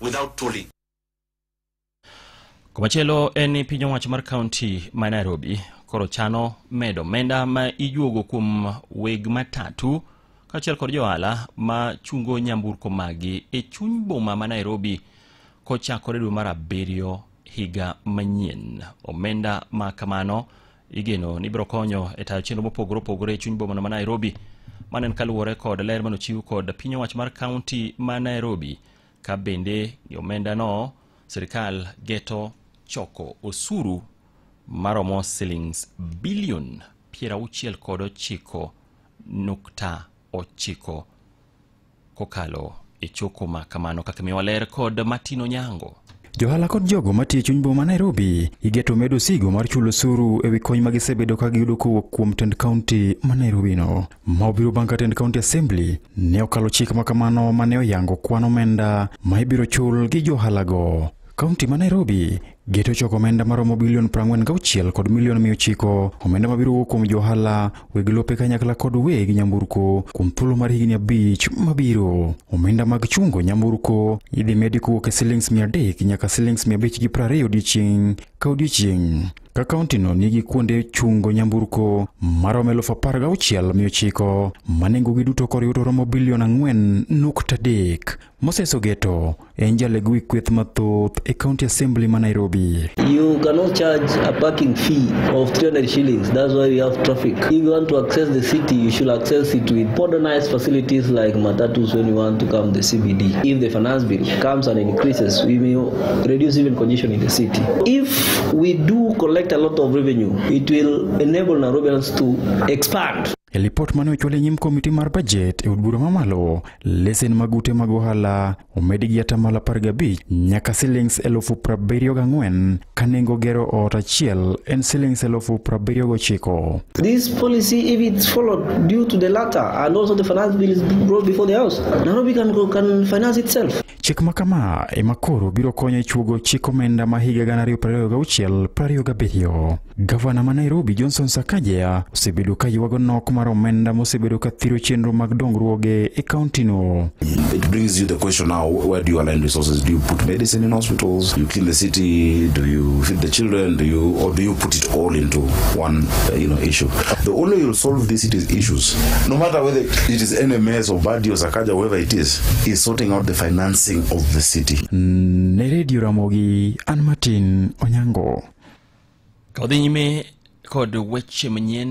without tolling. Komachelo eni piny owacho mar county ma Nairobi koro chano medo omenda ma ijuogo kuom weg matatu kaachiel kod johala ma chungo nyamburko magi e chuny boma ma Nairobi kochakore dwe mar 7 higa manyien. Omenda ma kamano igeno ni biro konyo e tayo chenro mopogore opogore e chuny boma ma Nairobi. Manen kaluwore kod ler manochiw kod piny owacho mar county ma Nairobi ka bende omenda no sirikal geto choko osuru maromo shillings bilion 69.9 kokalo e choko ma kamano kaka miwa ler kod Martino Nyango. Johala kod jogo matiyo chuny boma Nairobi igeto medo sigo mar chulo osuru ewi kony ma gisebedo ka giyudo kowuok kuom tend county ma Nairobi no. Ma obiro bang' ka tend county assembly ne okalo chik ma kamano mane oyango kwan omenda ma ibiro chul gi johala go. County ma Nairobi geto choko omenda maromo bilion 46 kod milion 900 omenda mabiro kuom johala weg lope kanyakla kod weg nyamburko kuom thuolo mar higni 5 mabiro. Omenda mag chungo nyamburko idhi medi kowuok e shillings 300 nyaka shillings 520 odiechieng' ka odiechieng'. Ka county no nigi kuonde chungo nyamburko maromo 16,900 manengogi duto koriwto romo bilion 4.3. Moses Ogeto en jalegwi kweth mathoth e county assembly ma Nairobi. You cannot charge a parking fee of 300 shillings. That's why we have traffic. If you want to access the city, you should access it with modernized facilities like matatus when you want to come the CBD. If the finance bill comes and increases, we may reduce even congestion in the city. If we do collect a lot of revenue, it will enable Nairobians to expand. E report mane ochwal nyim komiti mar budget e od bura mamalo, lesen magute mag ohala omedi gi atamalo 15 nyaka shillings 74,000 ka nengo gero ot achiel en shillings 79,000. This policy, if it's followed due to the latter and also the finance bill is brought before the house, Nairobi can finance itself. Chik makama ema koro biro konyo e chuogo chik omenda ma higa 2026-27. Gavana ma Nairobi Johnson Sakaja osebedo ka yuago nok mar omenda mosebedo ka thiro chenro mag dongruoge e county no. It brings you the question now, where do you align resources? Do you put medicine in hospitals? Do you clean the city? Do you feed the children? Do you put it all into one issue? The only way you'll solve these issues, no matter whether it is NMS or Badi or Sakaja, whoever it is sorting out the financing of the city. Ne Radio Ramogi an Martin Onyango. Kodhi nyime kod weche manyien